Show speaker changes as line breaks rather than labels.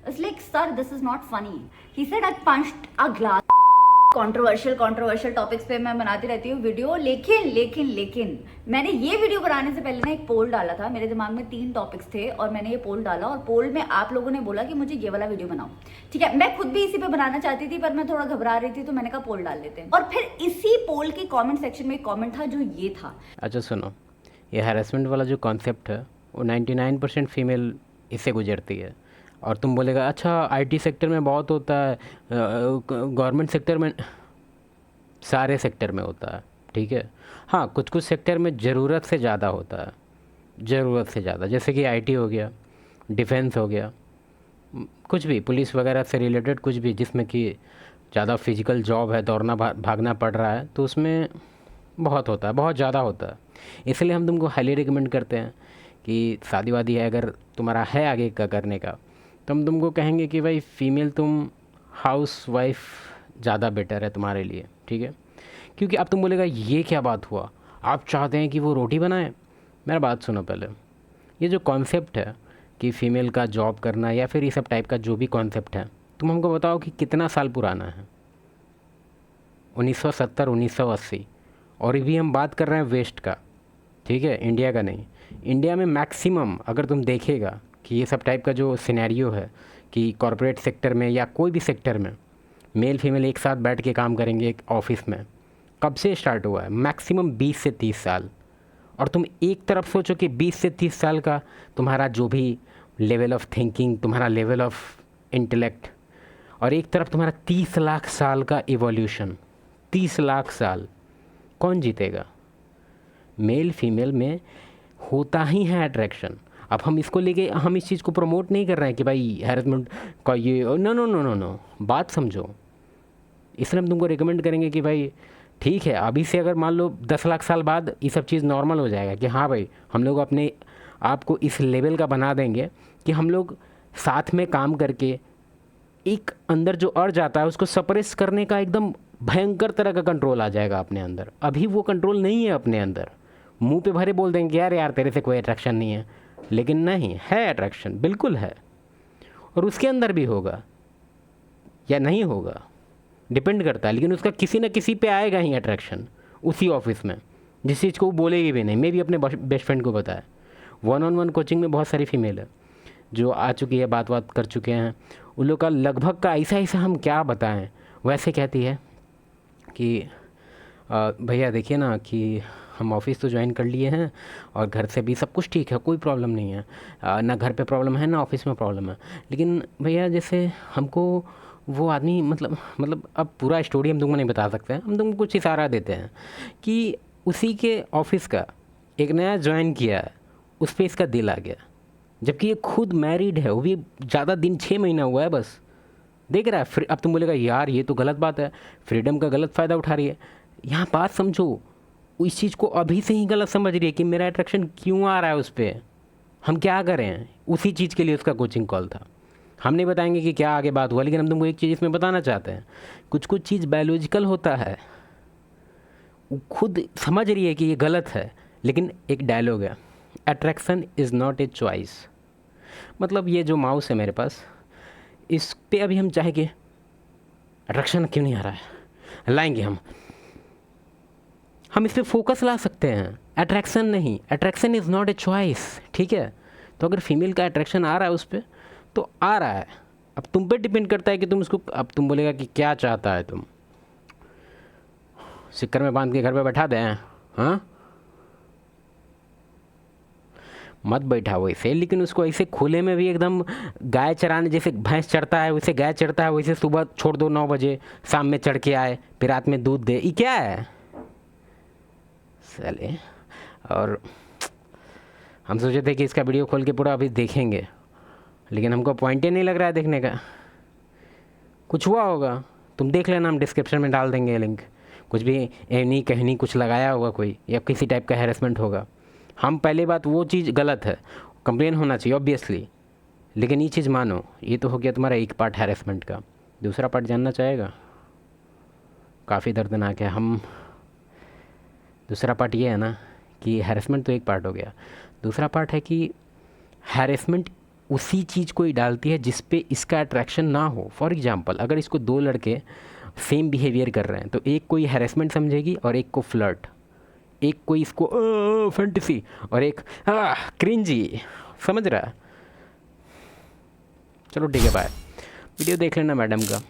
It's like, sir, this is not funny. He said I punched a glass. Controversial topics पे मैं बनाती रहती हूँ वीडियो, लेकिन मैंने ये वीडियो बनाने से पहले ना एक पोल डाला था। मेरे दिमाग में 3 टॉपिक्स थे और मैंने ये पोल डाला और पोल में आप लोगों ने बोला कि मुझे ये वाला वीडियो बनाओ। ठीक है, मैं खुद भी इसी पे बनाना चाहती थी पर मैं थोड़ा घबरा रही थी तो मैंने कहा पोल डाल लेते हैं। और फिर इसी पोल के कॉमेंट सेक्शन में एक कॉमेंट था जो ये था।
अच्छा सुनो, ये हैरेसमेंट वाला जो कॉन्सेप्ट है वो 99% फीमेल इससे गुजरती है। और तुम बोलेगा अच्छा आईटी सेक्टर में बहुत होता है, गवर्नमेंट सेक्टर में, सारे सेक्टर में होता है। ठीक है, हाँ कुछ कुछ सेक्टर में ज़रूरत से ज़्यादा होता है, ज़रूरत से ज़्यादा, जैसे कि आईटी हो गया, डिफेंस हो गया, कुछ भी पुलिस वगैरह से रिलेटेड कुछ भी जिसमें कि ज़्यादा फिजिकल जॉब है, दौड़ना भागना पड़ रहा है, तो उसमें बहुत होता है, बहुत ज़्यादा होता है। इसलिए हम तुमको हाईली रिकमेंड करते हैं कि शादी वादी है अगर तुम्हारा है आगे का करने का, तो हम तुमको कहेंगे कि भाई फ़ीमेल तुम हाउस वाइफ ज़्यादा बेटर है तुम्हारे लिए। ठीक है, क्योंकि अब तुम बोलेगा ये क्या बात हुआ, आप चाहते हैं कि वो रोटी बनाए। मेरा बात सुनो पहले, ये जो कॉन्सेप्ट है कि फ़ीमेल का जॉब करना या फिर ये सब टाइप का जो भी कॉन्सेप्ट है, तुम हमको बताओ कि कितना साल पुराना है। 1970, 1980, और भी हम बात कर रहे हैं वेस्ट का। ठीक है, इंडिया का नहीं। इंडिया में मैक्सिमम अगर तुम देखेगा कि ये सब टाइप का जो सिनेरियो है कि कॉरपोरेट सेक्टर में या कोई भी सेक्टर में मेल फीमेल एक साथ बैठ के काम करेंगे एक ऑफिस में, कब से स्टार्ट हुआ है? मैक्सिमम 20 से 30 साल। और तुम एक तरफ सोचो कि 20 से 30 साल का तुम्हारा जो भी लेवल ऑफ थिंकिंग, तुम्हारा लेवल ऑफ इंटेलेक्ट, और एक तरफ तुम्हारा 30 लाख साल का इवोल्यूशन। 30 लाख साल, कौन जीतेगा? मेल फीमेल में होता ही है अट्रैक्शन। अब हम इसको लेके हम इस चीज़ को प्रमोट नहीं कर रहे हैं कि भाई हैरेसमेंट का ये, no no no no no, बात समझो। इसलिए हम तुमको रिकमेंड करेंगे कि भाई ठीक है, अभी से अगर मान लो 10 लाख साल बाद ये सब चीज़ नॉर्मल हो जाएगा कि हाँ भाई हम लोग अपने आप को इस लेवल का बना देंगे कि हम लोग साथ में काम करके एक अंदर जो अर्ज आता है उसको सप्रेस करने का एकदम भयंकर तरह का कंट्रोल आ जाएगा अपने अंदर। अभी वो कंट्रोल नहीं है अपने अंदर। मुंह पे भरे बोल देंगे यार यार तेरे से कोई अट्रैक्शन नहीं है, लेकिन नहीं है, अट्रैक्शन बिल्कुल है। और उसके अंदर भी होगा या नहीं होगा, डिपेंड करता है, लेकिन उसका किसी न किसी पे आएगा ही अट्रैक्शन उसी ऑफिस में, जिस चीज़ को वो बोलेगी भी नहीं। मैं भी अपने बेस्ट फ्रेंड को बताया, 1-on-1 कोचिंग में बहुत सारी फीमेल है जो आ चुकी है, बात कर चुके हैं। उन लोग का लगभग का ऐसा हम क्या बताएं, वैसे कहती है कि भैया देखिए ना कि हम ऑफिस तो ज्वाइन कर लिए हैं और घर से भी सब कुछ ठीक है, कोई प्रॉब्लम नहीं है, ना घर पे प्रॉब्लम है ना ऑफिस में प्रॉब्लम है, लेकिन भैया जैसे हमको वो आदमी मतलब अब पूरा स्टोरी हम तुमको नहीं बता सकते हैं, हम तुमको कुछ इशारा देते हैं कि उसी के ऑफिस का एक नया ज्वाइन किया है, उस पर इसका दिल आ गया, जबकि ये खुद मैरिड है, वो भी ज़्यादा दिन 6 महीना हुआ है बस। देख रहा है अब तुम बोलेगा यार ये तो गलत बात है, फ्रीडम का गलत फ़ायदा उठा रही है। यहाँ बात समझो, इस चीज़ को अभी से ही गलत समझ रही है कि मेरा अट्रैक्शन क्यों आ रहा है उस पर, हम क्या करें। उसी चीज़ के लिए उसका कोचिंग कॉल था। हम नहीं बताएंगे कि क्या आगे बात हुआ, लेकिन हम तुमको एक चीज़ इसमें बताना चाहते हैं, कुछ कुछ चीज़ बायोलॉजिकल होता है, वो खुद समझ रही है कि ये गलत है, लेकिन एक डायलॉग है, attraction is not a choice. मतलब ये जो माउस है मेरे पास, इस पे अभी हम चाहेंगे अट्रैक्शन क्यों नहीं आ रहा है, लाएंगे हम इस पर फोकस ला सकते हैं, अट्रैक्शन नहीं। Attraction is not a choice. ठीक है, तो अगर फीमेल का अट्रैक्शन आ रहा है उस पर तो आ रहा है, अब तुम पे डिपेंड करता है कि तुम उसको, अब तुम बोलेगा कि क्या चाहता है, तुम सिक्कर में बांध के घर पे बैठा दें? हाँ, मत बैठा वो इसे, लेकिन उसको ऐसे खुले में भी एकदम गाय चराने, जैसे भैंस चढ़ता है वैसे गाय चढ़ता है, वैसे सुबह छोड़ दो 9 बजे, शाम में चढ़ के आए, फिर रात में दूध दे, ये क्या है चले। और हम सोचे थे कि इसका वीडियो खोल के पूरा अभी देखेंगे, लेकिन हमको पॉइंट ही नहीं लग रहा है देखने का। कुछ हुआ होगा तुम देख लेना, हम डिस्क्रिप्शन में डाल देंगे लिंक, कुछ भी एनी कहनी कुछ लगाया होगा कोई, या किसी टाइप का हैरेसमेंट होगा। हम पहले बात, वो चीज़ गलत है, कंप्लेन होना चाहिए ऑब्वियसली, लेकिन ये चीज़ मानो, ये तो हो गया तुम्हारा एक पार्ट हैरेसमेंट का। दूसरा पार्ट जानना चाहेगा? काफ़ी दर्दनाक है। हम दूसरा पार्ट ये है ना कि हैरेसमेंट तो एक पार्ट हो गया, दूसरा पार्ट है कि हैरेसमेंट उसी चीज़ को ही डालती है जिस पे इसका अट्रैक्शन ना हो। फॉर एग्जांपल अगर इसको दो लड़के सेम बिहेवियर कर रहे हैं तो एक कोई हैरेसमेंट समझेगी और एक को फ्लर्ट, एक कोई इसको फैंटेसी और एक क्रिंजी, समझ रहा है। चलो ठीक है, बाय। वीडियो देख लेना मैडम का।